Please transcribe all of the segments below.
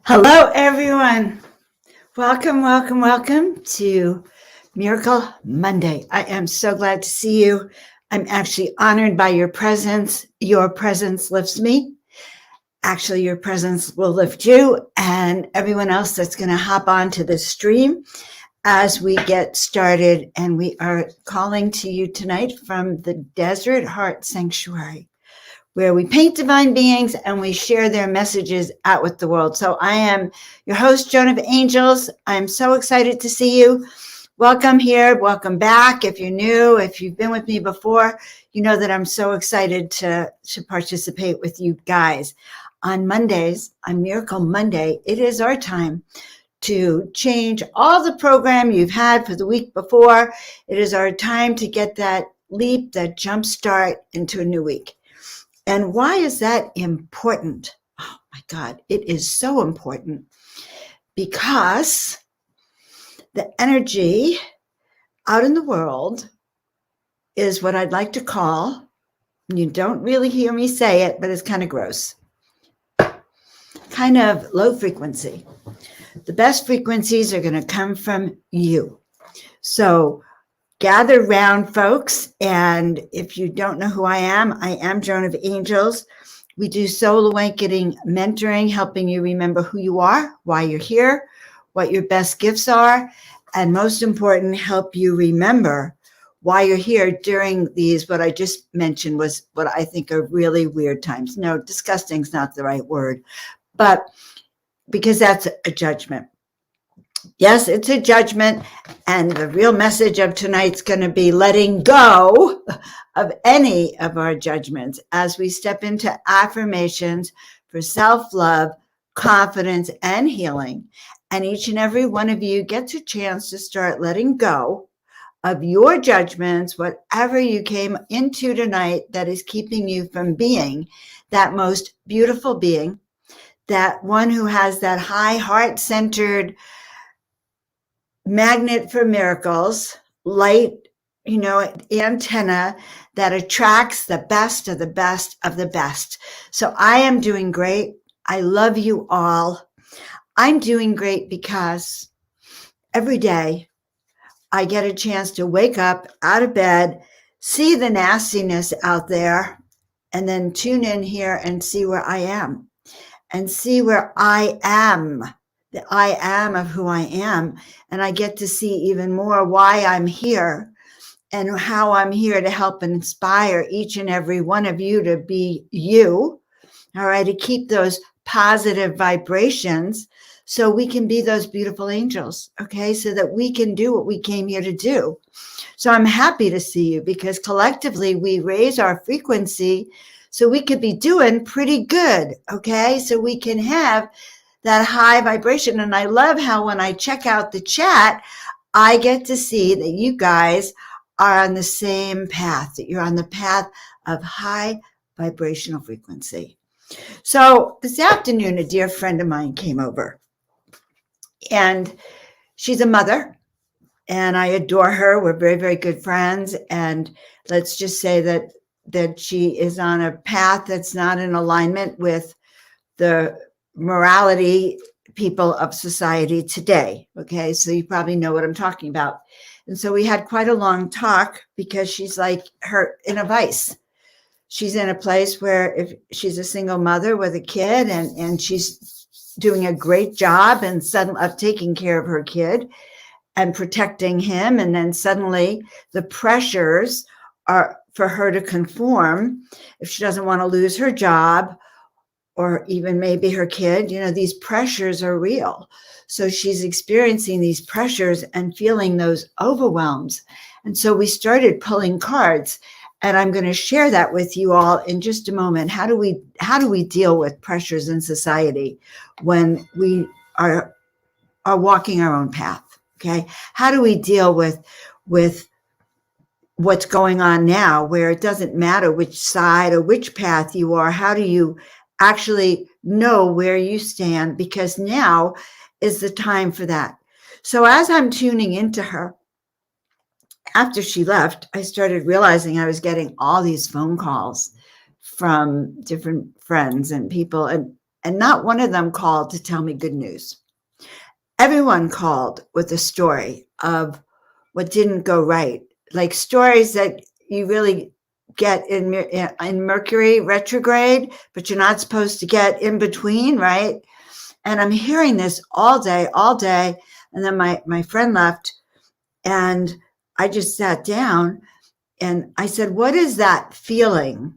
Hello, everyone. Welcome, welcome, welcome to Miracle Monday. I am so glad to see you. I'm actually honored by your presence. Your presence lifts me. Actually, your presence will lift you and everyone else that's going to hop onto the stream as we get started. And we are calling to you tonight from the Desert Heart Sanctuary, where we paint divine beings and we share their messages out with the world. So I am your host, Joan of Angels. I'm so excited to see you. Welcome here. Welcome back. If you're new, if you've been with me before, you know that I'm so excited to participate with you guys. On Mondays, on Miracle Monday, it is our time to change all the program you've had for the week before. It is our time to get that leap, that jump start into a new week. And why is that important? Oh my God, it is so important because the energy out in the world is what I'd like to call, you don't really hear me say it, but it's kind of gross, kind of low frequency. The best frequencies are going to come from you. So gather round, folks. And if you don't know who I am Joan of Angels. We do soul awakening mentoring, helping you remember who you are, why you're here, what your best gifts are, and most important, help you remember why you're here during these, what I just mentioned was what I think are really weird times. No, disgusting is not the right word, but because that's a judgment. Yes, it's a judgment. And the real message of tonight's going to be letting go of any of our judgments as we step into affirmations for self-love, confidence, and healing. And each and every one of you gets a chance to start letting go of your judgments, whatever you came into tonight that is keeping you from being that most beautiful being, that one who has that high heart-centered magnet for miracles, light, antenna that attracts the best of the best of the best. So I am doing great. I love you all. I'm doing great because every day I get a chance to wake up out of bed, see the nastiness out there, and then tune in here and see where I am and see where I am. The I am of who I am. And I get to see even more why I'm here and how I'm here to help and inspire each and every one of you to be you, all right, to keep those positive vibrations so we can be those beautiful angels, okay, so that we can do what we came here to do. So I'm happy to see you because collectively we raise our frequency so we could be doing pretty good, okay, so we can have that high vibration. And I love how when I check out the chat, I get to see that you guys are on the same path, that you're on the path of high vibrational frequency. So this afternoon, a dear friend of mine came over, and she's a mother, and I adore her. We're very, very good friends. And let's just say that she is on a path that's not in alignment with the morality people of society today. Okay, so you probably know what I'm talking about. And so we had quite a long talk because she's like her in a vice. She's in a place where if she's a single mother with a kid and she's doing a great job and suddenly of taking care of her kid and protecting him. And then suddenly the pressures are for her to conform if she doesn't want to lose her job or even maybe her kid, these pressures are real. So she's experiencing these pressures and feeling those overwhelms. And so we started pulling cards, and I'm going to share that with you all in just a moment. How do we deal with pressures in society when we are walking our own path? Okay. How do we deal with what's going on now, where it doesn't matter which side or which path you are? How do you actually know where you stand? Because now is the time for that. So as I'm tuning into her, after she left, I started realizing I was getting all these phone calls from different friends and people. And and not one of them called to tell me good news. Everyone called with a story of what didn't go right, like stories that you really get in Mercury retrograde, but you're not supposed to get in between, right? And I'm hearing this all day. And then my friend left, and I just sat down and I said, what is that feeling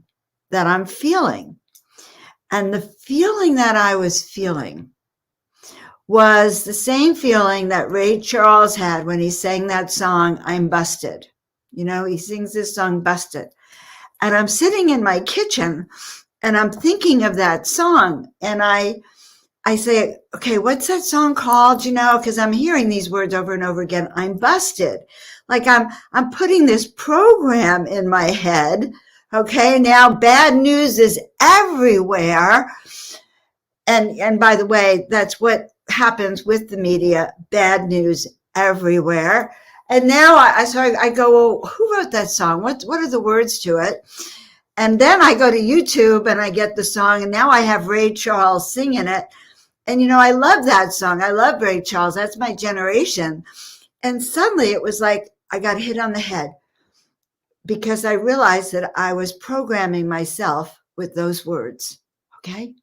that I'm feeling? And the feeling that I was feeling was the same feeling that Ray Charles had when he sang that song, I'm Busted. You know, he sings this song, Busted. And I'm sitting in my kitchen and I'm thinking of that song. And I say, okay, what's that song called? You know, because I'm hearing these words over and over again. I'm busted. Like I'm putting this program in my head. Okay, now bad news is everywhere. And by the way, that's what happens with the media, bad news everywhere. And now I go, well, who wrote that song? What are the words to it? And then I go to YouTube and I get the song, and now I have Ray Charles singing it. And, you know, I love that song. I love Ray Charles. That's my generation. And suddenly it was like I got hit on the head because I realized that I was programming myself with those words. Okay.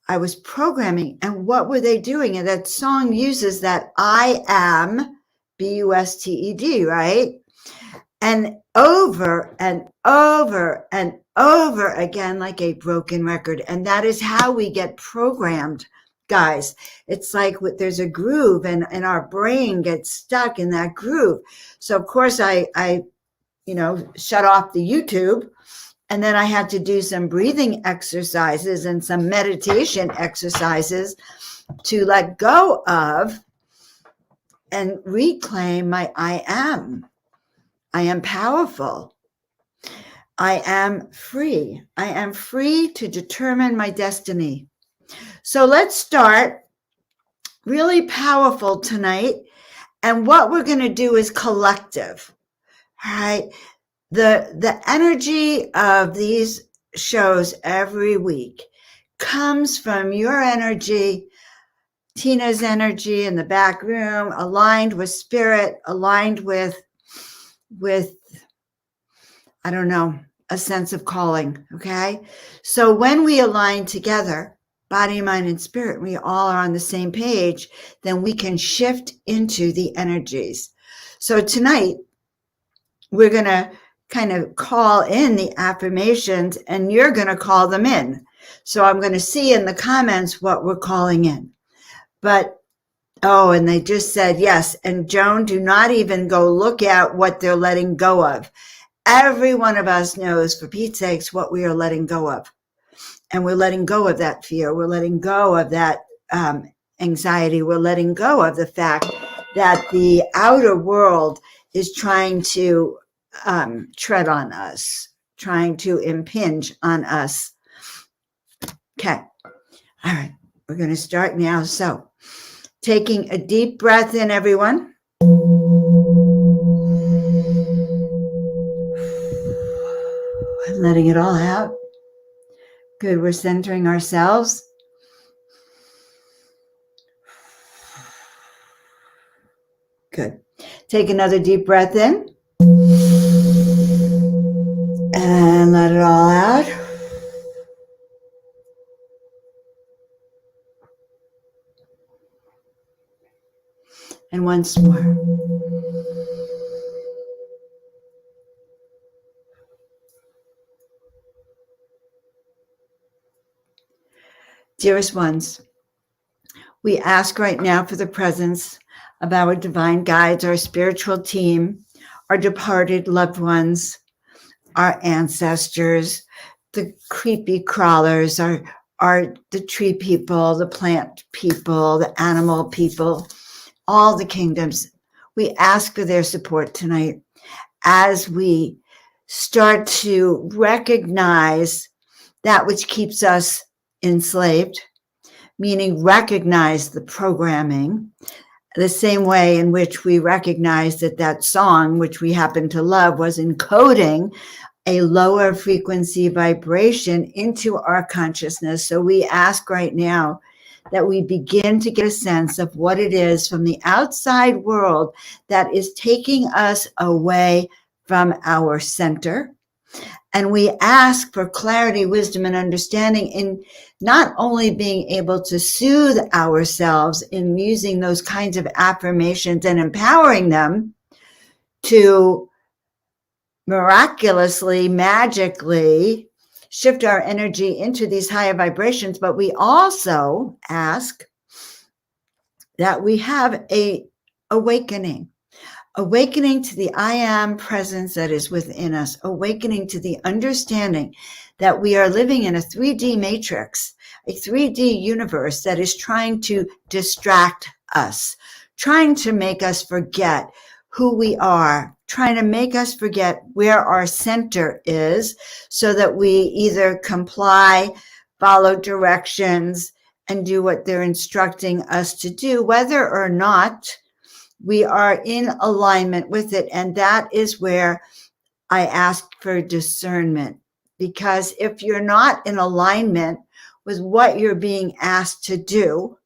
I was programming. And what were they doing? And that song uses that I am, BUSTED, right? And over and over and over again, like a broken record. And that is how we get programmed, guys. It's like there's a groove and our brain gets stuck in that groove. So of course I shut off the YouTube, and then I had to do some breathing exercises and some meditation exercises to let go of and reclaim my I am. I am powerful. I am free. I am free to determine my destiny. So let's start really powerful tonight. And what we're going to do is collective. All right. The energy of these shows every week comes from your energy, Tina's energy in the back room, aligned with spirit, aligned with I don't know, a sense of calling. Okay. So when we align together, body, mind, and spirit, we all are on the same page, then we can shift into the energies. So tonight, we're going to kind of call in the affirmations, and you're going to call them in. So I'm going to see in the comments what we're calling in. But, oh, and they just said yes. And Joan, do not even go look at what they're letting go of. Every one of us knows, for Pete's sakes, what we are letting go of. And we're letting go of that fear. We're letting go of that anxiety. We're letting go of the fact that the outer world is trying to tread on us, trying to impinge on us. Okay. All right. We're going to start now. So taking a deep breath in, everyone. And letting it all out. Good. We're centering ourselves. Good. Take another deep breath in. And let it all out. And once more. Dearest ones, we ask right now for the presence of our divine guides, our spiritual team, our departed loved ones, our ancestors, the creepy crawlers, the tree people, the plant people, the animal people, all the kingdoms. We ask for their support tonight as we start to recognize that which keeps us enslaved, meaning recognize the programming, the same way in which we recognize that song, which we happen to love, was encoding a lower frequency vibration into our consciousness. So we ask right now that we begin to get a sense of what it is from the outside world that is taking us away from our center. And we ask for clarity, wisdom, and understanding in not only being able to soothe ourselves in using those kinds of affirmations and empowering them to miraculously, magically shift our energy into these higher vibrations, but we also ask that we have a awakening to the I am presence that is within us, awakening to the understanding that we are living in a 3D matrix, a 3D universe that is trying to distract us, trying to make us forget who we are, trying to make us forget where our center is so that we either comply, follow directions, and do what they're instructing us to do, whether or not we are in alignment with it. And that is where I ask for discernment. Because if you're not in alignment with what you're being asked to do,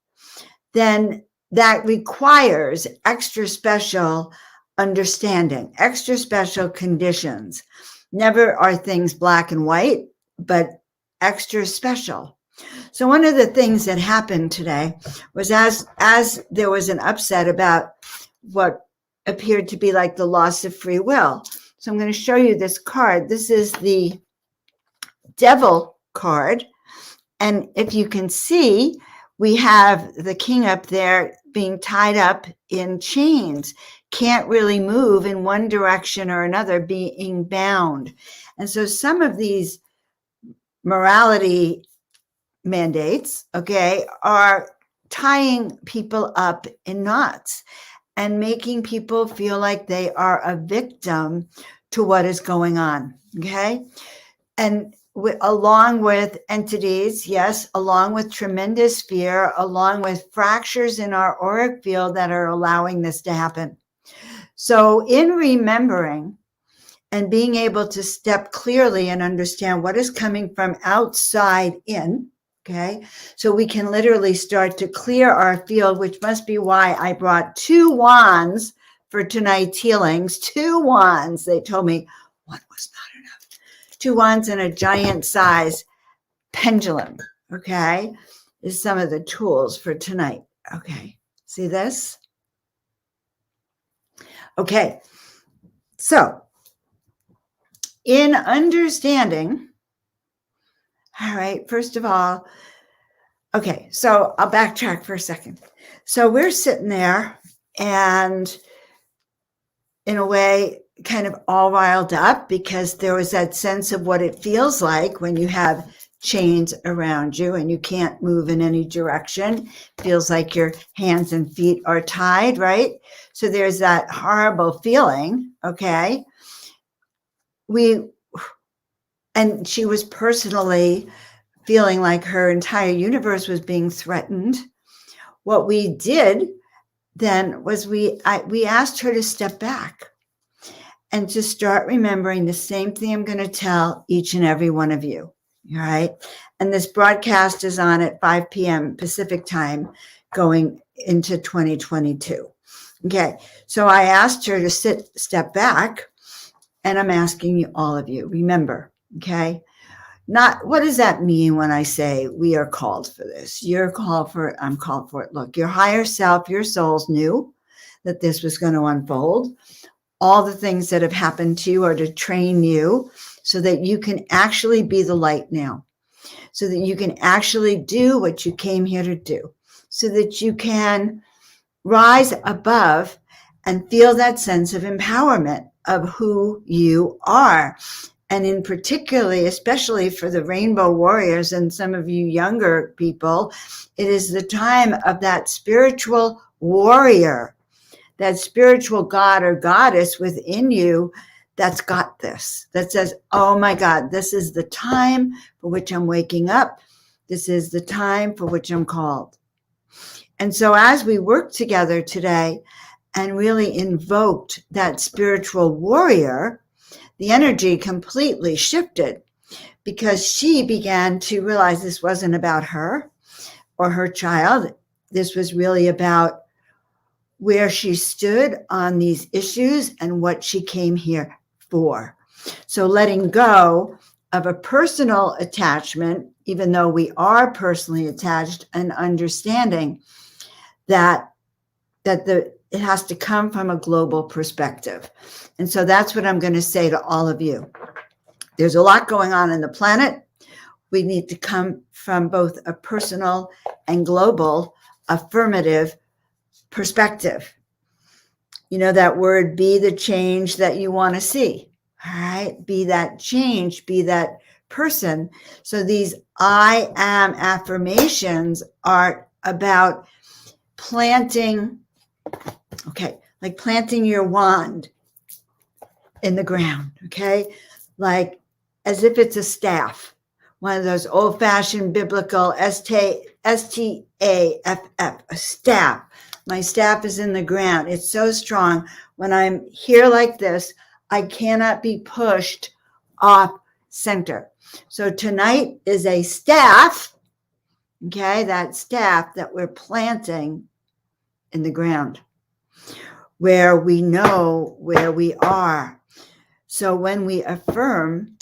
then that requires extra special understanding, extra special conditions. Never are things black and white, but extra special. So one of the things that happened today was as there was an upset about what appeared to be like the loss of free will. So I'm going to show you this card. This is the Devil card. And if you can see, we have the king up there being tied up in chains, can't really move in one direction or another, being bound. And so some of these morality mandates, okay, are tying people up in knots and making people feel like they are a victim to what is going on, okay? And along with entities, yes, along with tremendous fear, along with fractures in our auric field that are allowing this to happen. So in remembering and being able to step clearly and understand what is coming from outside in, okay, so we can literally start to clear our field, which must be why I brought 2 wands for tonight's healings. 2 wands. They told me one was not enough. 2 wands and a giant size pendulum, okay, is some of the tools for tonight. Okay, see this? Okay, so in understanding, all right, first of all, okay, so I'll backtrack for a second. So we're sitting there and in a way kind of all riled up because there was that sense of what it feels like when you have chains around you and you can't move in any direction. Feels like your hands and feet are tied, right? So there's that horrible feeling, okay? And she was personally feeling like her entire universe was being threatened. What we did then was we asked her to step back and to start remembering the same thing I'm going to tell each and every one of you. All right. And this broadcast is on at 5 p.m. Pacific time going into 2022. Okay. So I asked her to step back, and I'm asking you, all of you, remember, okay? Not what does that mean when I say we are called for this? You're called for it. I'm called for it. Look, your higher self, your souls knew that this was going to unfold. All the things that have happened to you are to train you so that you can actually be the light now, so that you can actually do what you came here to do, so that you can rise above and feel that sense of empowerment of who you are. And in particularly, especially for the Rainbow Warriors and some of you younger people, it is the time of that spiritual warrior, that spiritual god or goddess within you that's got this, that says, oh my God, this is the time for which I'm waking up. This is the time for which I'm called. And so as we work together today and really invoked that spiritual warrior, the energy completely shifted because she began to realize this wasn't about her or her child. This was really about where she stood on these issues and what she came here for. So letting go of a personal attachment, even though we are personally attached, and understanding that it has to come from a global perspective. And so that's what I'm going to say to all of you. There's a lot going on in the planet. We need to come from both a personal and global affirmative perspective. You know that word, be the change that you want to see. All right. Be that change, be that person. So these I am affirmations are about planting, like planting your wand in the ground. Okay. Like as if it's a staff, one of those old fashioned biblical STAFF, a staff. My staff is in the ground. It's so strong. When I'm here like this, I cannot be pushed off center. So tonight is a staff, okay, that staff that we're planting in the ground where we know where we are. So when we affirm,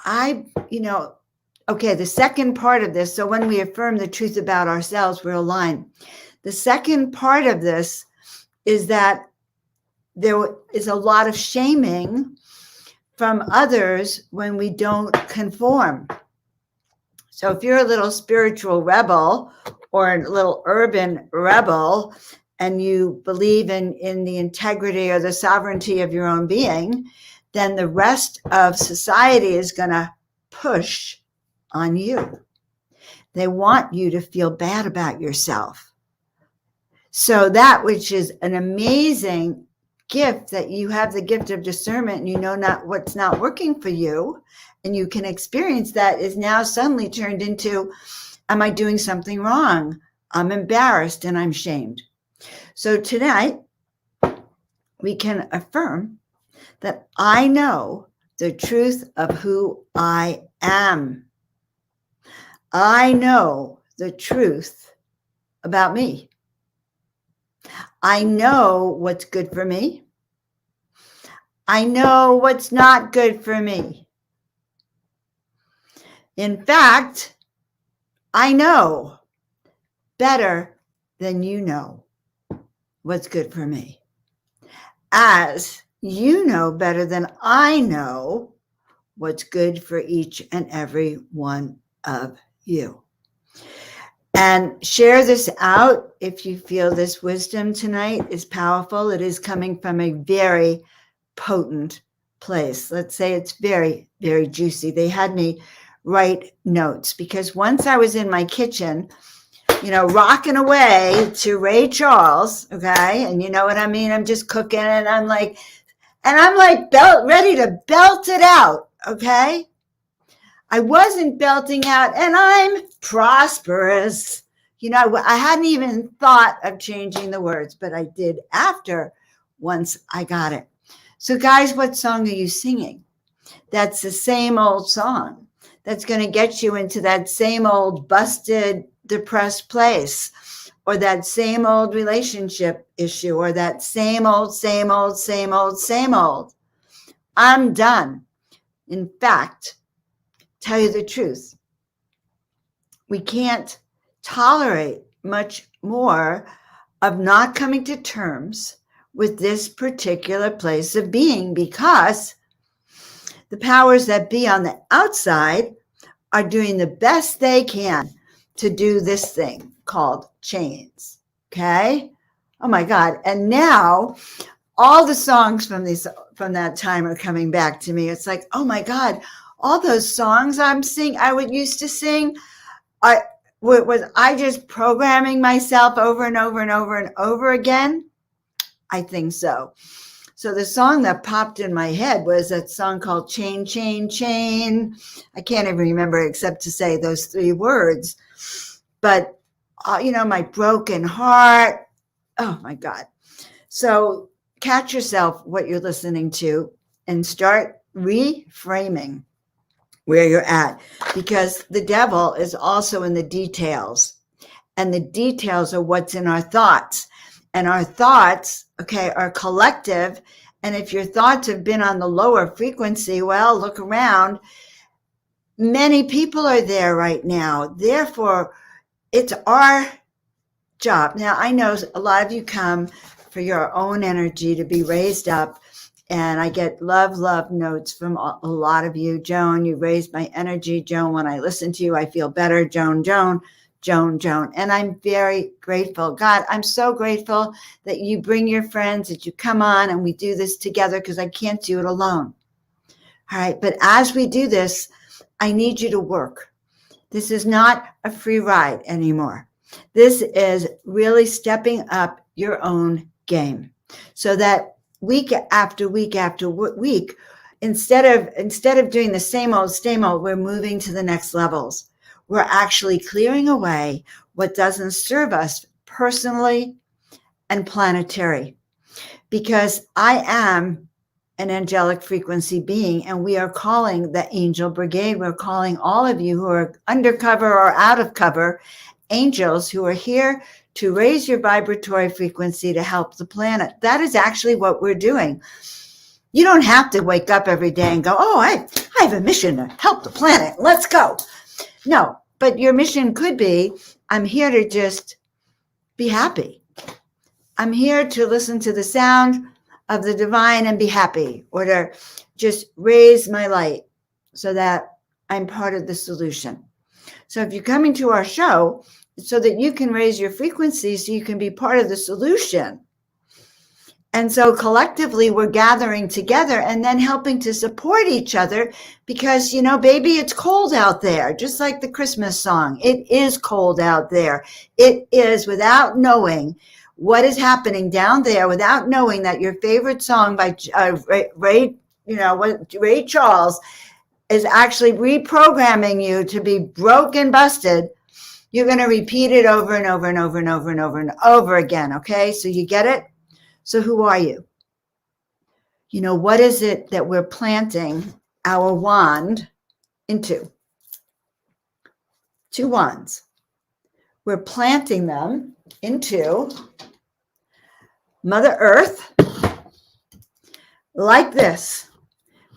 the second part of this, so when we affirm the truth about ourselves, we're aligned. The second part of this is that there is a lot of shaming from others when we don't conform. So if you're a little spiritual rebel or a little urban rebel and you believe in the integrity or the sovereignty of your own being, then the rest of society is going to push on you. They want you to feel bad about yourself. So that which is an amazing gift, that you have the gift of discernment and you know not what's not working for you, and you can experience that, is now suddenly turned into, am I doing something wrong? I'm embarrassed and I'm shamed. So tonight we can affirm that I know the truth of who I am. I know the truth about me. I know what's good for me. I know what's not good for me. In fact, I know better than you know what's good for me. As you know better than I know what's good for each and every one of you. And share this out if you feel this wisdom tonight is powerful. It is coming from a very potent place. Let's say it's very, very juicy. They had me write notes because once I was in my kitchen, rocking away to Ray Charles, okay? And you know what I mean? I'm just cooking and I'm like ready to belt it out, okay? I wasn't belting out, and I'm prosperous. I hadn't even thought of changing the words, but I did after, once I got it. So guys, what song are you singing? That's the same old song that's going to get you into that same old busted, depressed place, or that same old relationship issue, or that same old. I'm done. In fact, tell you the truth, we can't tolerate much more of not coming to terms with this particular place of being, because the powers that be on the outside are doing the best they can to do this thing called chains. Okay? Oh my God. And now all the songs from that time are coming back to me. It's like, oh my God, all those songs I used to sing, was I just programming myself over and over and over and over again? I think so. So the song that popped in my head was that song called Chain, Chain, Chain. I can't even remember except to say those 3 words. But, my broken heart. Oh my God. So catch yourself what you're listening to. and start reframing where you're at, because the devil is also in the details, and the details are what's in our thoughts, and our thoughts, okay, are collective. And if your thoughts have been on the lower frequency, well, look around. Many people are there right now. Therefore, it's our job. Now, I know a lot of you come for your own energy to be raised up. And I get love notes from a lot of you. Joan, you raised my energy. Joan, when I listen to you, I feel better. Joan. And I'm very grateful. God, I'm so grateful that you bring your friends, that you come on and we do this together, because I can't do it alone. All right. But as we do this, I need you to work. This is not a free ride anymore. This is really stepping up your own game, so that week after week after week, instead of doing the same old, we're moving to the next levels. We're actually clearing away what doesn't serve us personally and planetary, because I am an angelic frequency being, and we are calling the angel brigade. We're calling all of you who are undercover or out of cover angels, who are here to raise your vibratory frequency to help the planet. That is actually what we're doing. You don't have to wake up every day and go, oh, I have a mission to help the planet. Let's go. No, but your mission could be, I'm here to just be happy. I'm here to listen to the sound of the divine and be happy, or to just raise my light so that I'm part of the solution. So if you're coming to our show, it's so that you can raise your frequency, so you can be part of the solution. And so collectively, we're gathering together and then helping to support each other, because, baby, it's cold out there, just like the Christmas song. It is cold out there. It is, without knowing what is happening down there, without knowing that your favorite song by Ray Charles is actually reprogramming you to be broke and busted. You're going to repeat it over and over and over and over and over and over again. Okay. So you get it? So who are you? What is it that we're planting our wand into? 2 wands. We're planting them into Mother Earth, like this,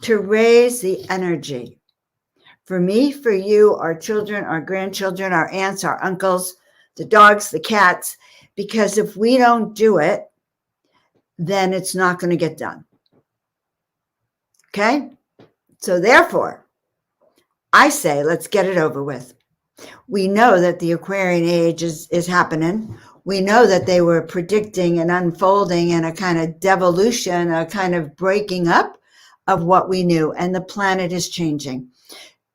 to raise the energy. For me, for you, our children, our grandchildren, our aunts, our uncles, the dogs, the cats, because if we don't do it, then it's not going to get done. Okay? So therefore, I say, let's get it over with. We know that the Aquarian age is happening. We know that they were predicting an unfolding and a kind of devolution, a kind of breaking up of what we knew. And the planet is changing.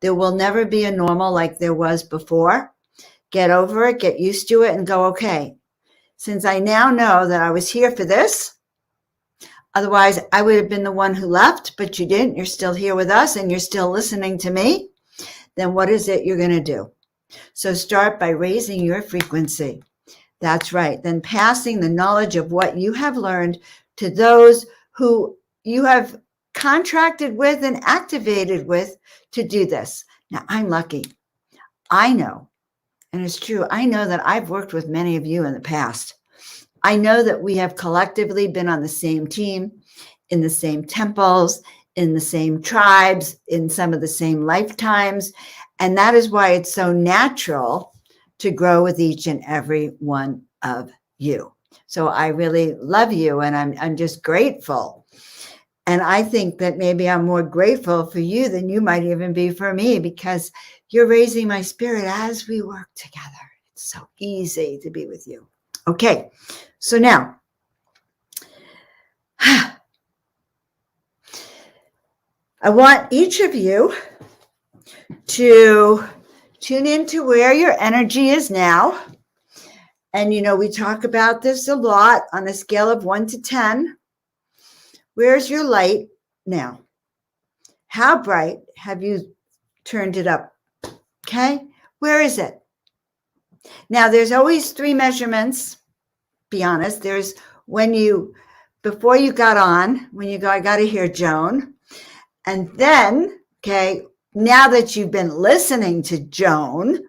There will never be a normal like there was before. Get over it, get used to it, and go, okay, since I now know that I was here for this, otherwise I would have been the one who left, but you didn't. You're still here with us and you're still listening to me. Then what is it you're going to do? So start by raising your frequency. That's right. Then passing the knowledge of what you have learned to those who you have contracted with and activated with to do this. Now, I'm lucky. I know, and it's true, I know that I've worked with many of you in the past. I know that we have collectively been on the same team, in the same temples, in the same tribes, in some of the same lifetimes. And that is why it's so natural to grow with each and every one of you. So I really love you, and I'm just grateful. And I think that maybe I'm more grateful for you than you might even be for me, because you're raising my spirit as we work together. It's so easy to be with you. Okay, so now, I want each of you to tune into where your energy is now. And, we talk about this a lot on a scale of 1 to 10. Where's your light now? How bright have you turned it up? Okay, where is it? Now, there's always 3 measurements. Be honest. There's before you got on, when you go, I got to hear Joan. And then, okay, now that you've been listening to Joan,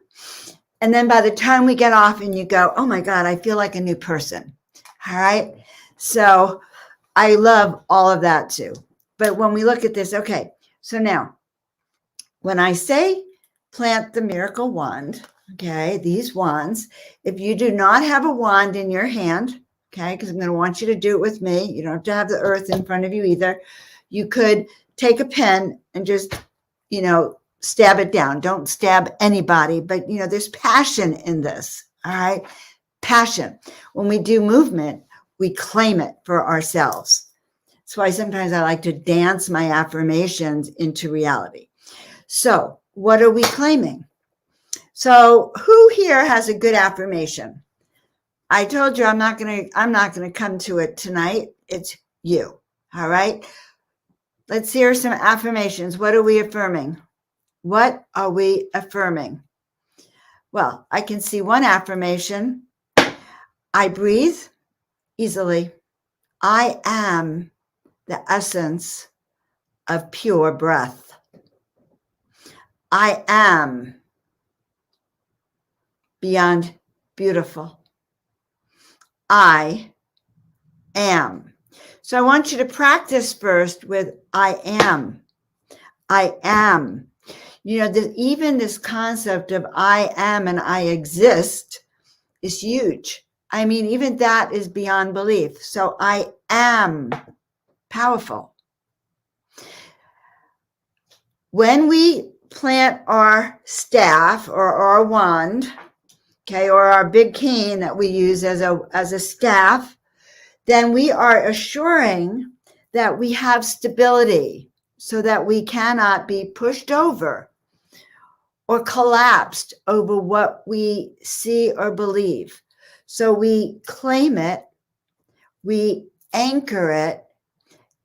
and then by the time we get off and you go, oh my God, I feel like a new person. All right. So I love all of that too. But when we look at this, okay, so now when I say plant the miracle wand, okay, these wands, if you do not have a wand in your hand, okay, because I'm going to want you to do it with me. You don't have to have the earth in front of you either. You could take a pen and just, stab it down. Don't stab anybody, but, there's passion in this. All right. Passion. When we do movement, we claim it for ourselves. That's why sometimes I like to dance my affirmations into reality. So what are we claiming? So who here has a good affirmation? I told you I'm not going to come to it tonight. It's you. All right. Let's hear some affirmations. What are we affirming? What are we affirming? Well, I can see one affirmation. I breathe easily. I am the essence of pure breath. I am beyond beautiful. I am. So I want you to practice first with I am. I am. Even this concept of I am and I exist is huge. I mean, even that is beyond belief. So I am powerful. When we plant our staff or our wand, okay, or our big cane that we use as a staff, then we are assuring that we have stability so that we cannot be pushed over or collapsed over what we see or believe. So we claim it, we anchor it,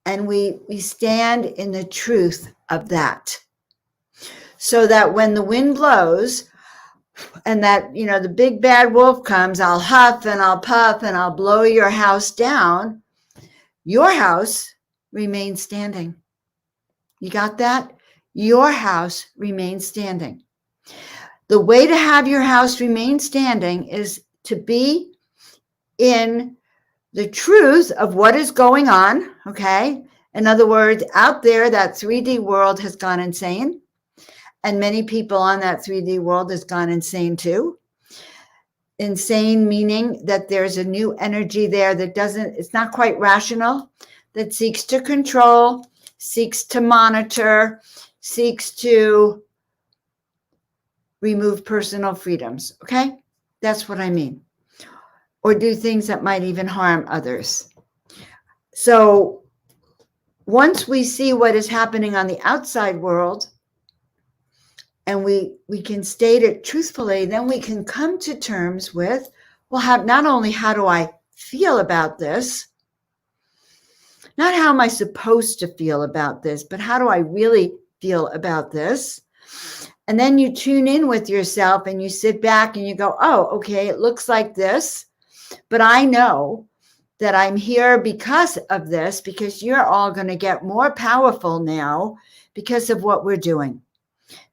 and we stand in the truth of that. So that when the wind blows and that, the big bad wolf comes, I'll huff and I'll puff and I'll blow your house down. Your house remains standing. You got that? Your house remains standing. The way to have your house remain standing is to be in the truth of what is going on, okay? In other words, out there, that 3D world has gone insane. And many people on that 3D world has gone insane too. Insane meaning that there's a new energy there that it's not quite rational, that seeks to control, seeks to monitor, seeks to remove personal freedoms. Okay? That's what I mean. Or do things that might even harm others. So once we see what is happening on the outside world, and we can state it truthfully, then we can come to terms with, well, not only how do I feel about this, not how am I supposed to feel about this, but how do I really feel about this? And then you tune in with yourself and you sit back and you go, oh, okay, it looks like this, but I know that I'm here because of this, because you're all going to get more powerful now because of what we're doing.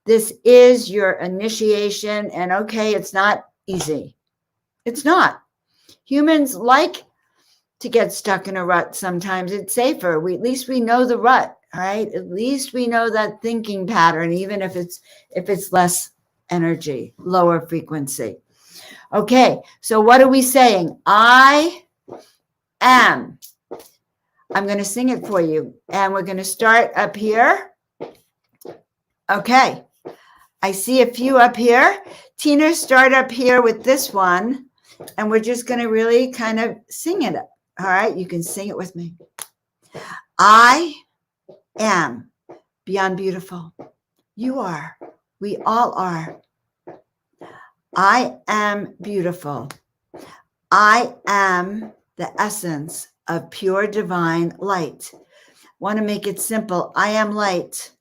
This is your initiation, and okay, it's not easy. It's not. Humans like to get stuck in a rut sometimes. It's safer. At least we know the rut, right? At least we know that thinking pattern, even if it's less energy, lower frequency. Okay, so what are we saying? I am. I'm going to sing it for you, and we're going to start up here. Okay. I see a few up here. Tina, start up here with this one, and we're just going to really kind of sing it. All right, you can sing it with me. I am beyond beautiful. You are. We all are. I am beautiful. I am the essence of pure divine light. Want to make it simple. I am light.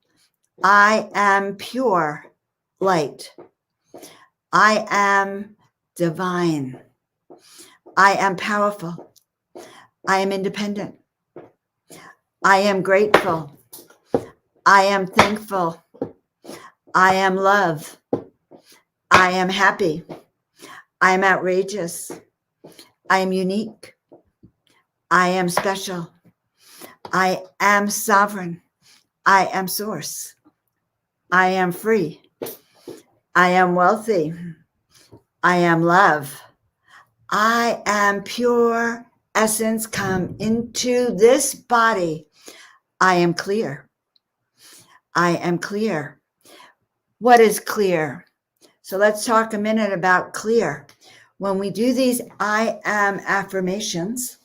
I am pure light. I am divine. I am powerful. I am independent. I am grateful. I am thankful. I am love. I am happy. I am outrageous. I am unique. I am special. I am sovereign. I am source. I am free. I am wealthy. I am love. I am pure essence come into this body. I am clear. I am clear. What is clear? So let's talk a minute about clear. When we do these I am affirmations,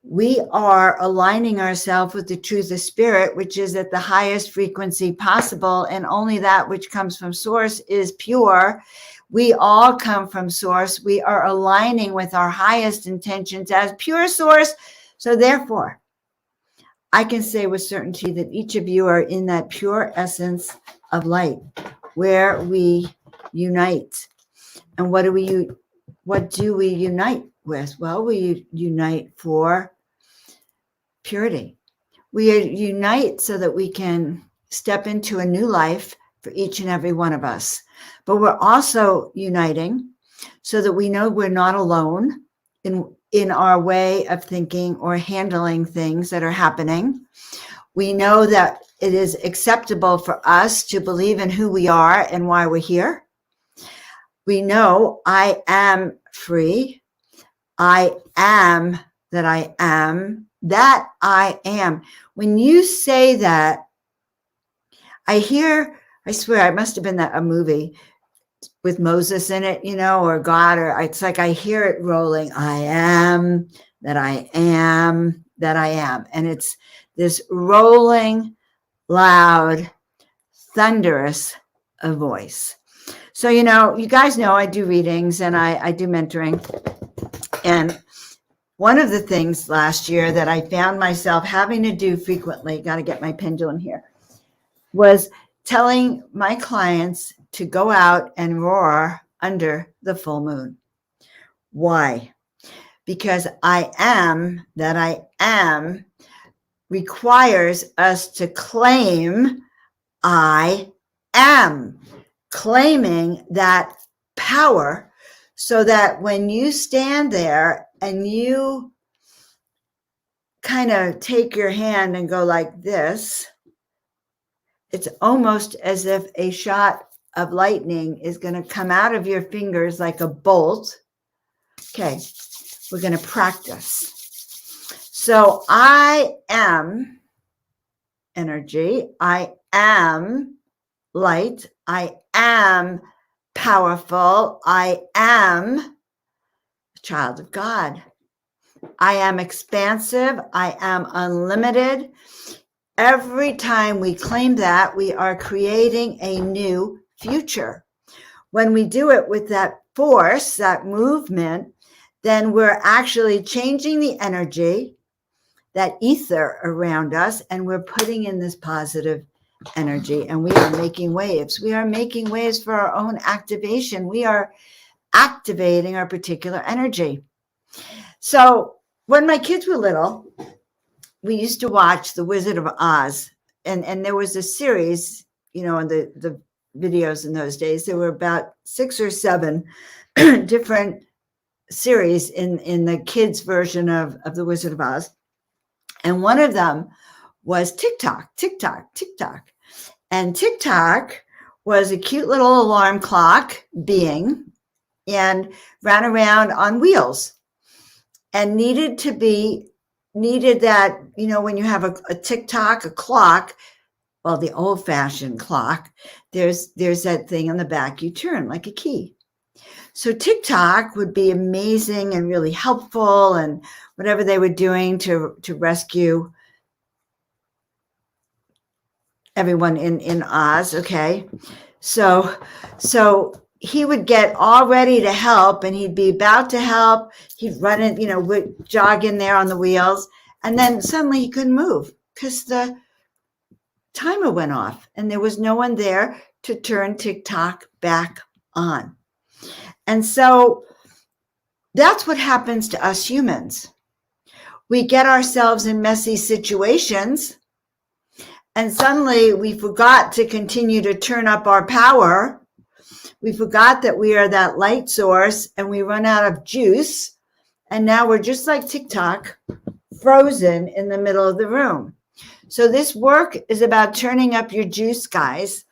we are aligning ourselves with the truth of spirit, which is at the highest frequency possible. And only that which comes from source is pure. We all come from source. We are aligning with our highest intentions as pure source. So therefore, I can say with certainty that each of you are in that pure essence of light where we unite. And what do we unite with? Well, we unite for purity. We unite so that we can step into a new life for each and every one of us. But we're also uniting so that we know we're not alone in our way of thinking or handling things that are happening. We know that it is acceptable for us to believe in who we are and why we're here. We know I am free. I am that I am, that I am. When you say that, I swear, it must have been a movie with Moses in it, or God, or it's like I hear it rolling. I am that I am that I am. And it's this rolling, loud, thunderous voice. So, you guys know I do readings and I do mentoring. And one of the things last year that I found myself having to do frequently, got to get my pendulum here, was telling my clients to go out and roar under the full moon. Why? Because I am that I am requires us to claim I am, claiming that power, so that when you stand there and you kind of take your hand and go like this, it's almost as if a shot of lightning is going to come out of your fingers like a bolt. Okay, we're going to practice. So I am energy. I am light. I am powerful. I am a child of God. I am expansive. I am unlimited. Every time we claim that, we are creating a new future. When we do it with that force, that movement, then we're actually changing the energy, that ether around us, and we're putting in this positive energy, and we are making waves. We are making waves for our own activation. We are activating our particular energy. So when my kids were little, we used to watch The Wizard of Oz, and there was a series, in the videos in those days. There were about 6 or 7 different series in the kids' version of The Wizard of Oz. And one of them was TikTok. And TikTok was a cute little alarm clock being and ran around on wheels and needed that, when you have a TikTok, a clock, well, the old-fashioned clock, there's that thing on the back you turn like a key. So TikTok would be amazing and really helpful, and whatever they were doing to rescue everyone in Oz. Okay. So he would get all ready to help, and he'd be about to help. He'd run it, would jog in there on the wheels. And then suddenly he couldn't move because the timer went off and there was no one there to turn TikTok back on. And so that's what happens to us humans. We get ourselves in messy situations, And suddenly we forgot to continue to turn up our power. We forgot that we are that light source, and we run out of juice. And now we're just like TikTok, frozen in the middle of the room. So this work is about turning up your juice, guys,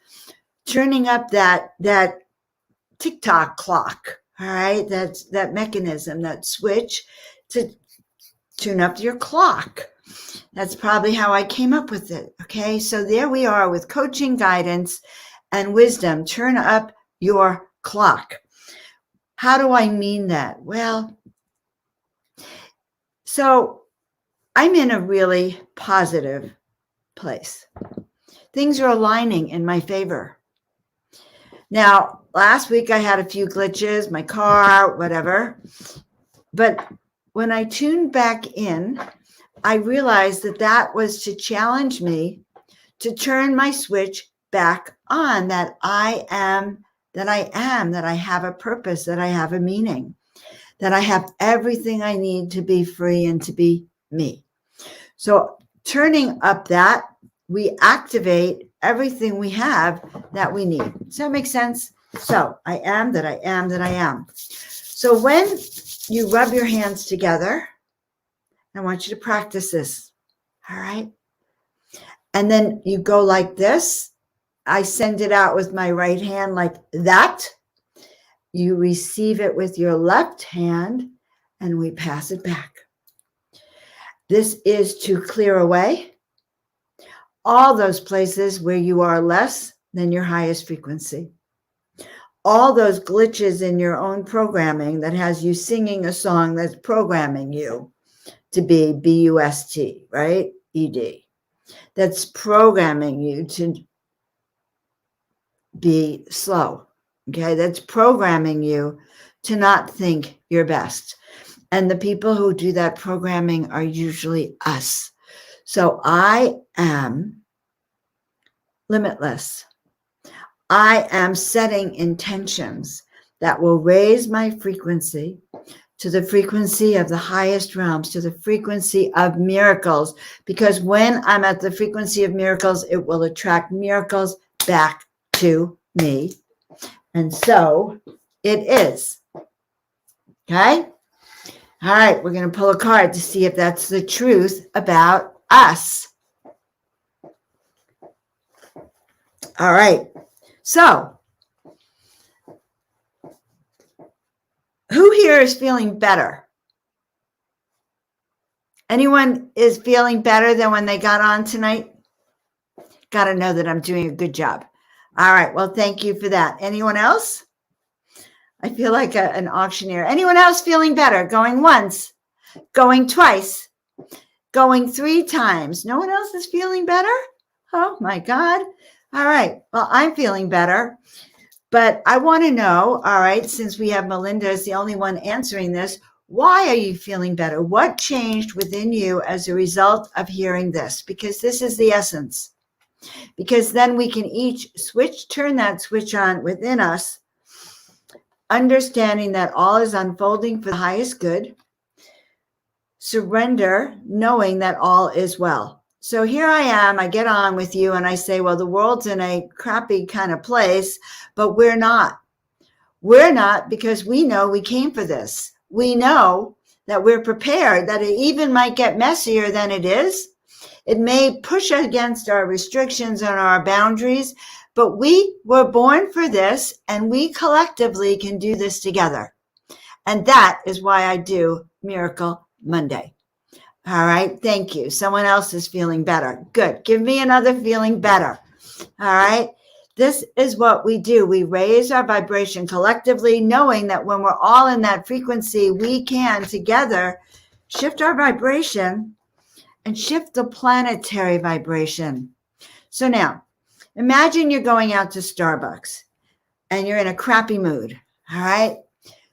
turning up that TikTok clock. All right. That's that mechanism, that switch to tune up your clock. That's probably how I came up with it. Okay. So there we are with coaching, guidance, and wisdom. Turn up your clock. How do I mean that? Well, so I'm in a really positive place. Things are aligning in my favor. Now, last week I had a few glitches, my car, whatever. But when I tuned back in, I realized that that was to challenge me to turn my switch back on, that I have a purpose, that I have a meaning, that I have everything I need to be free and to be me. So turning up that, we activate everything we have that we need. Does that make sense? So I am that I am that I am. So when you rub your hands together, I want you to practice this. All right. And then you go like this. I send it out with my right hand like that. You receive it with your left hand, and we pass it back. This is to clear away all those places where you are less than your highest frequency. All those glitches in your own programming that has you singing a song that's programming you to be B-U-S-T, right? E-D. That's programming you to be slow, okay? That's programming you to not think your best. And the people who do that programming are usually us. So I am limitless. I am setting intentions that will raise my frequency to the frequency of the highest realms, to the frequency of miracles. Because when I'm at the frequency of miracles, it will attract miracles back to me. And so it is. Okay? All right, we're going to pull a card to see if that's the truth about us. All right. So, who here is feeling better? Anyone is feeling better than when they got on tonight? Got to know that I'm doing a good job. All right. Well, thank you for that. Anyone else? I feel like an auctioneer. Anyone else feeling better? Going once, going twice, going 3 times. No one else is feeling better? Oh my God. All right. Well, I'm feeling better. But I want to know, all right, since we have Melinda as the only one answering this, why are you feeling better? What changed within you as a result of hearing this? Because this is the essence. Because then we can each turn that switch on within us, understanding that all is unfolding for the highest good. Surrender, knowing that all is well. So here I am, I get on with you and I say, well, the world's in a crappy kind of place, but we're not. We're not, because we know we came for this. We know that we're prepared, that it even might get messier than it is. It may push against our restrictions and our boundaries, but we were born for this, and we collectively can do this together. And that is why I do Miracle Monday. All right. Thank you. Someone else is feeling better. Good. Give me another feeling better. All right. This is what we do. We raise our vibration collectively, knowing that when we're all in that frequency, we can together shift our vibration and shift the planetary vibration. So now, imagine you're going out to Starbucks and you're in a crappy mood. All right.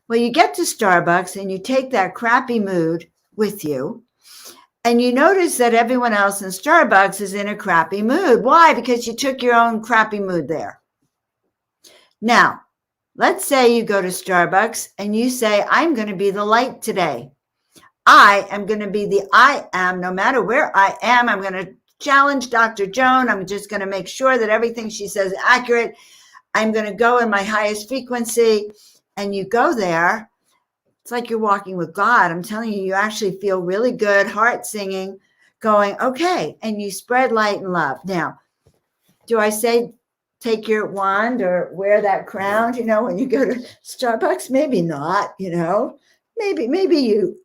Well, you get to Starbucks and you take that crappy mood with you. And you notice that everyone else in Starbucks is in a crappy mood. Why? Because you took your own crappy mood there. Now, let's say you go to Starbucks and you say, I'm going to be the light today. I am going to be the I am. No matter where I am, I'm going to challenge Dr. Joan. I'm just going to make sure that everything she says is accurate. I'm going to go in my highest frequency. And you go there. It's like you're walking with God. I'm telling you, you actually feel really good, heart singing, going, okay. And you spread light and love. Now, do I say take your wand or wear that crown, when you go to Starbucks? Maybe not, maybe you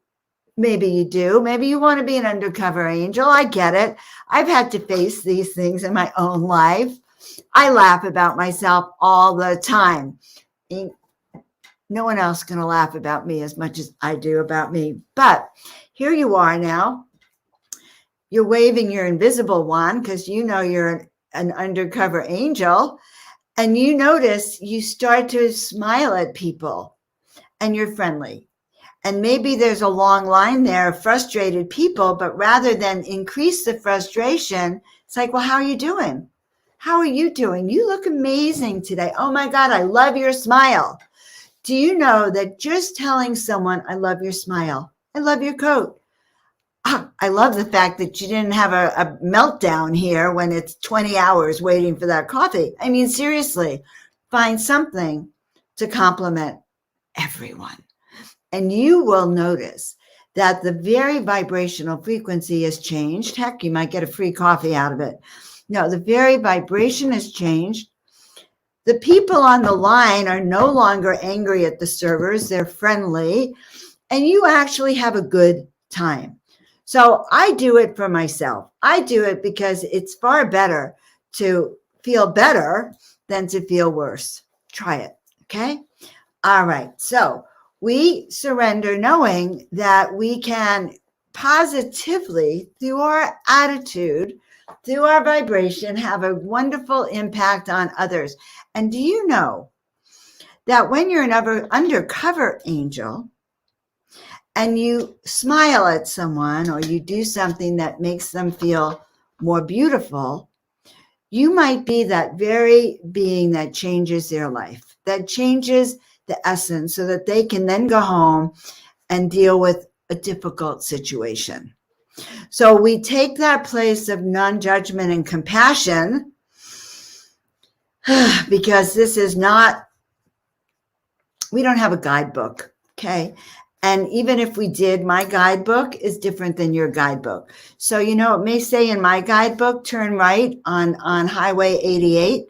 do. Maybe you want to be an undercover angel. I get it. I've had to face these things in my own life. I laugh about myself all the time. No one else is going to laugh about me as much as I do about me. But here you are now. You're waving your invisible wand because you're an undercover angel. And you notice you start to smile at people and you're friendly. And maybe there's a long line there of frustrated people, but rather than increase the frustration, it's like, well, how are you doing? How are you doing? You look amazing today. Oh my God, I love your smile. Do you know that just telling someone, I love your smile, I love your coat, I love the fact that you didn't have a meltdown here when it's 20 hours waiting for that coffee. I mean, seriously, find something to compliment everyone. And you will notice that the very vibrational frequency has changed. Heck, you might get a free coffee out of it. No, the very vibration has changed. The people on the line are no longer angry at the servers. They're friendly. And you actually have a good time. So I do it for myself. I do it because it's far better to feel better than to feel worse. Try it. Okay. All right. So we surrender knowing that we can positively, through our attitude, through our vibration, have a wonderful impact on others. And do you know that when you're an undercover angel and you smile at someone or you do something that makes them feel more beautiful, you might be that very being that changes their life, that changes the essence so that they can then go home and deal with a difficult situation. So we take that place of non-judgment and compassion because this is not, we don't have a guidebook, okay? And even if we did, my guidebook is different than your guidebook. So, it may say in my guidebook, turn right on Highway 88.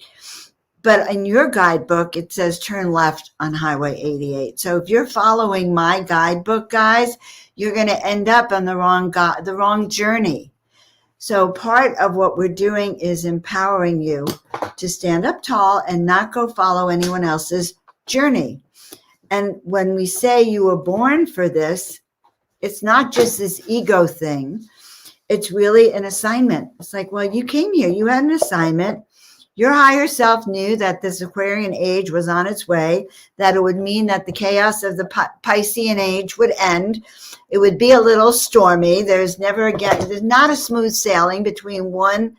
But in your guidebook, it says turn left on Highway 88. So if you're following my guidebook, guys, you're going to end up on the wrong journey. So part of what we're doing is empowering you to stand up tall and not go follow anyone else's journey. And when we say you were born for this, it's not just this ego thing. It's really an assignment. It's like, well, you came here, you had an assignment. Your higher self knew that this Aquarian age was on its way, that it would mean that the chaos of the Piscean age would end. It would be a little stormy. There's not a smooth sailing between one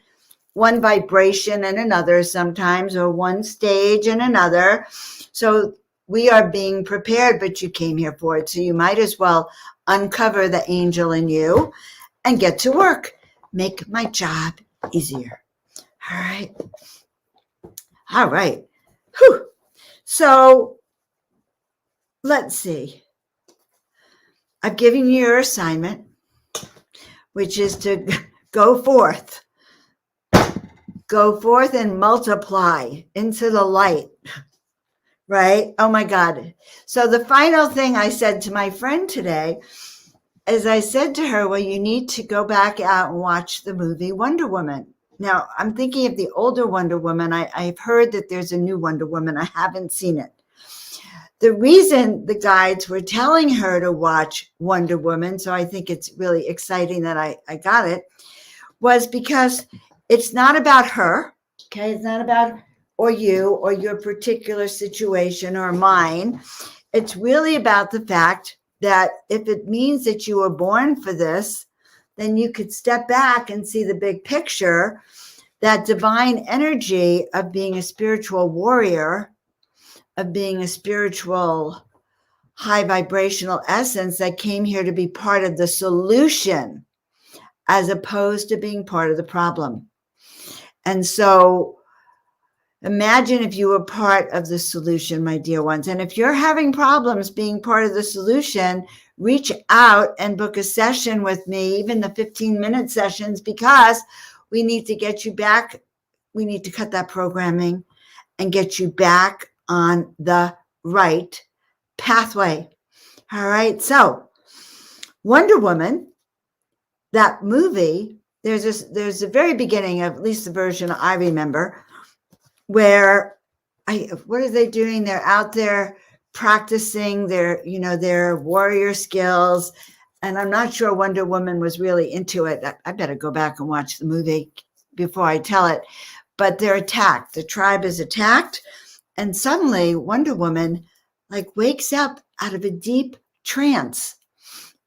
vibration and another sometimes, or one stage and another. So we are being prepared, but you came here for it. So you might as well uncover the angel in you and get to work. Make my job easier. All right. All right. Whew. So let's see. I've given you your assignment, which is to go forth. Go forth and multiply into the light. Right? Oh my God. So the final thing I said to my friend today is I said to her, well, you need to go back out and watch the movie Wonder Woman. Now, I'm thinking of the older Wonder Woman. I've heard that there's a new Wonder Woman. I haven't seen it. The reason the guides were telling her to watch Wonder Woman, so I think it's really exciting that I got it, was because it's not about her, okay? It's not about or you or your particular situation or mine. It's really about the fact that if it means that you were born for this, then you could step back and see the big picture, that divine energy of being a spiritual warrior, of being a spiritual high vibrational essence that came here to be part of the solution as opposed to being part of the problem. And so imagine if you were part of the solution, my dear ones. And if you're having problems being part of the solution, reach out and book a session with me, even the 15-minute sessions, because we need to get you back. We need to cut that programming and get you back on the right pathway. All right. So Wonder Woman, that movie, there's a very beginning of at least the version I remember where what are they doing? They're out there practicing their warrior skills. And I'm not sure Wonder Woman was really into it. I better go back and watch the movie before I tell it. But they're attacked. The tribe is attacked. And suddenly Wonder Woman wakes up out of a deep trance.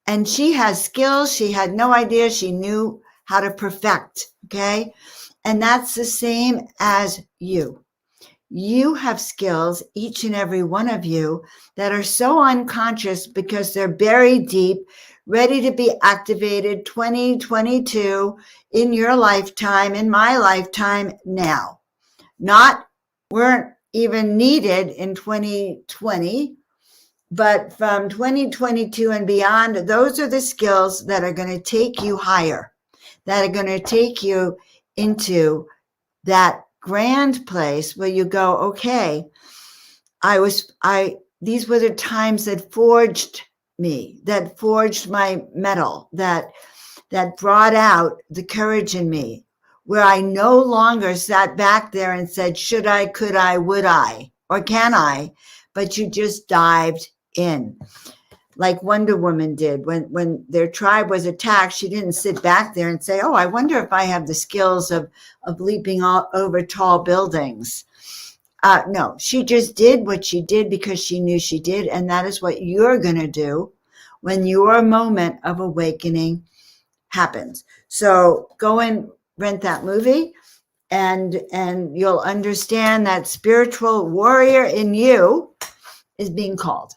And she has skills she had no idea she knew how to perfect. Okay. And that's the same as you. You have skills, each and every one of you, that are so unconscious because they're buried deep, ready to be activated 2022 in your lifetime, in my lifetime now. Weren't even needed in 2020, but from 2022 and beyond, those are the skills that are going to take you higher, that are going to take you into that grand place where you go, okay, these were the times that forged me, that forged my metal, that brought out the courage in me, where I no longer sat back there and said, should I, could I, would I, or can I? But you just dived in. Like Wonder Woman did when their tribe was attacked. She didn't sit back there and say, oh, I wonder if I have the skills of leaping over tall buildings. No, she just did what she did because she knew she did. And that is what you're going to do when your moment of awakening happens. So go and rent that movie and you'll understand that spiritual warrior in you is being called.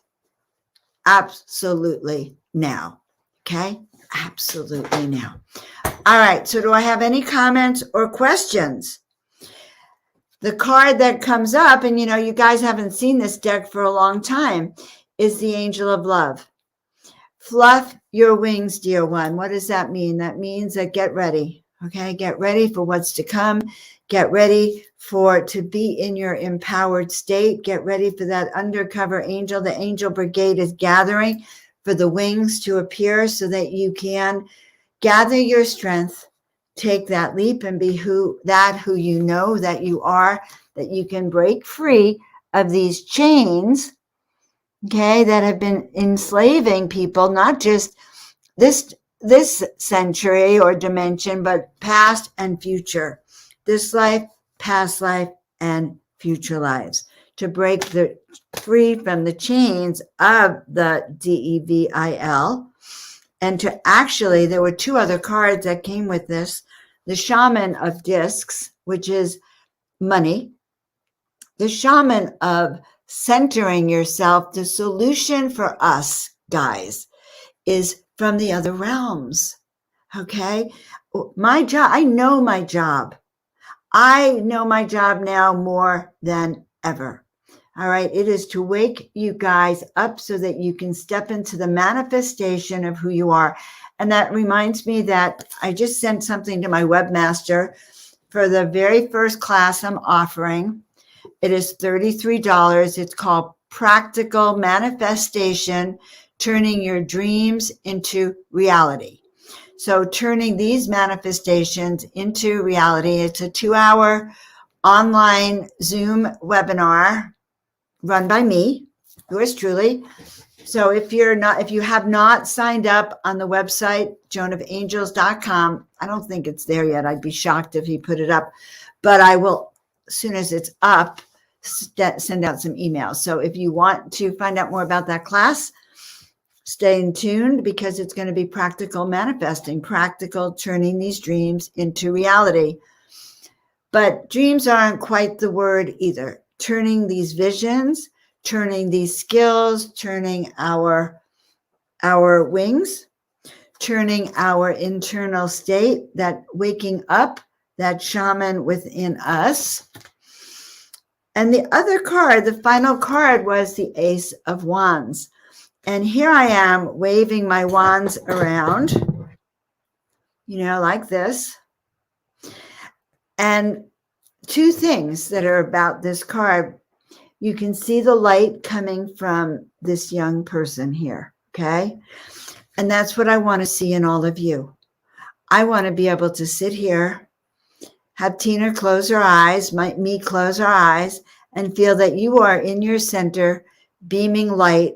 Absolutely now. Okay? Absolutely now. All right. So do I have any comments or questions? The card that comes up, and you guys haven't seen this deck for a long time, is the Angel of Love. Fluff your wings, dear one. What does that mean? That means that get ready. Okay? Get ready for what's to come. Get ready to be in your empowered state. Get ready for that undercover angel. The angel brigade is gathering for the wings to appear so that you can gather your strength, take that leap and be who you know that you are, that you can break free of these chains, okay, that have been enslaving people, not just this century or dimension, but past and future. This life, past life, and future lives, to break free from the chains of the DEVIL. And there were two other cards that came with this. The Shaman of Discs, which is money. The Shaman of centering yourself. The solution for us, guys, is from the other realms. Okay? My job, I know my job. I know my job now more than ever. All right. It is to wake you guys up so that you can step into the manifestation of who you are. And that reminds me that I just sent something to my webmaster for the very first class I'm offering. It is $33. It's called Practical Manifestation, Turning Your Dreams into Reality. So turning these manifestations into reality. It's a 2-hour online Zoom webinar run by me, yours truly. So if you have not signed up on the website, joanofangels.com, I don't think it's there yet. I'd be shocked if he put it up, but I will, as soon as it's up, send out some emails. So if you want to find out more about that class, stay tuned, because it's going to be practical manifesting, practical turning these dreams into reality. But dreams aren't quite the word either. Turning these visions, turning these skills, turning our wings. turning our internal state, that waking up, that shaman within us. And the other card, the final card, was the Ace of Wands. And here I am waving my wands around, like this. And two things that are about this card. You can see the light coming from this young person here, okay? And that's what I want to see in all of you. I want to be able to sit here, have Tina close her eyes, me close our eyes, and feel that you are in your center, beaming light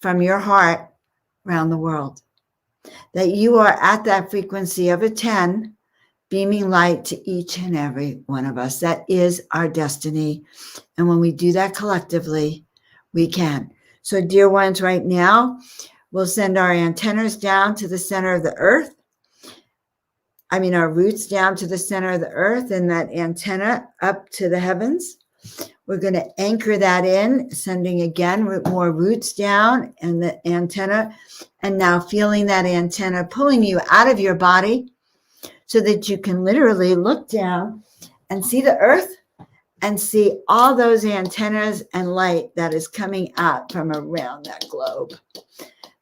from your heart around the world. That you are at that frequency of a 10, beaming light to each and every one of us. That is our destiny. And when we do that collectively, we can. So, dear ones, right now, we'll send our antennas down to the center of the earth. Our roots down to the center of the earth, and that antenna up to the heavens. We're going to anchor that in, sending again more roots down and the antenna. And now feeling that antenna pulling you out of your body so that you can literally look down and see the earth and see all those antennas and light that is coming out from around that globe.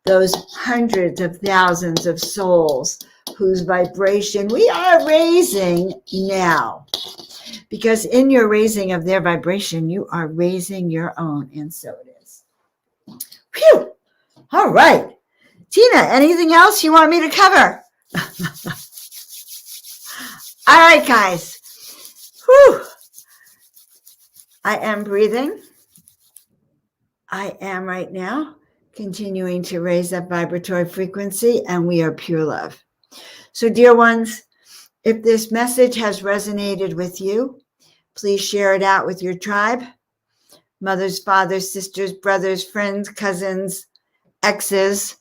Those hundreds of thousands of souls whose vibration we are raising now. Because in your raising of their vibration, you are raising your own, and so it is. Phew! All right. Tina, anything else you want me to cover? All right, guys. Whew. I am breathing. I am right now continuing to raise that vibratory frequency, and we are pure love. So, dear ones, if this message has resonated with you, please share it out with your tribe, mothers, fathers, sisters, brothers, friends, cousins, exes,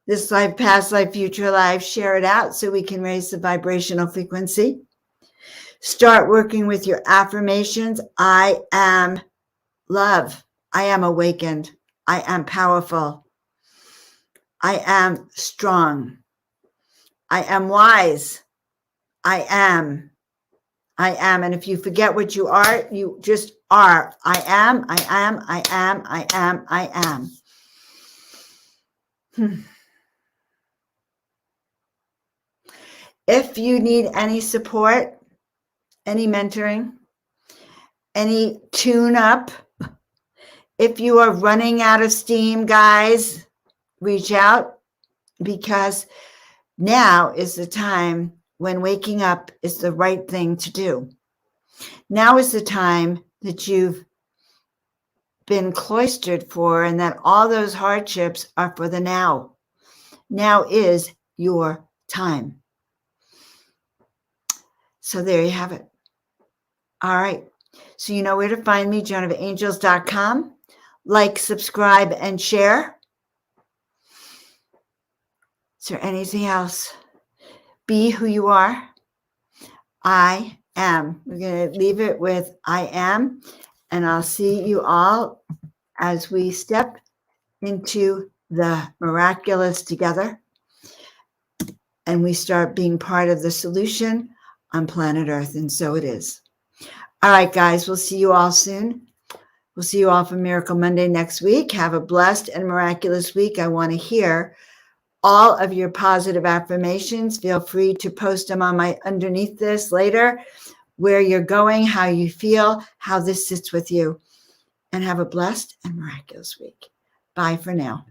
this life, past life, future life. Share it out so we can raise the vibrational frequency. Start working with your affirmations. I am love. I am awakened. I am powerful. I am strong. I am wise. I am. And if you forget what you are, you just are. I am. If you need any support, any mentoring, any tune-up, if you are running out of steam, guys, reach out, because now is the time when waking up is the right thing to do. Now is the time that you've been cloistered for, and that all those hardships are for the now. Now is your time. So there you have it. All right. So you know where to find me, joanofangels.com. Like, subscribe, and share. Is there anything else? Be who you are. I am. We're going to leave it with I am. And I'll see you all as we step into the miraculous together. And we start being part of the solution on planet Earth. And so it is. All right, guys. We'll see you all soon. We'll see you all for Miracle Monday next week. Have a blessed and miraculous week. I want to hear all of your positive affirmations. Feel free to post them on my underneath this later, where you're going, how you feel, how this sits with you. And have a blessed and miraculous week. Bye for now.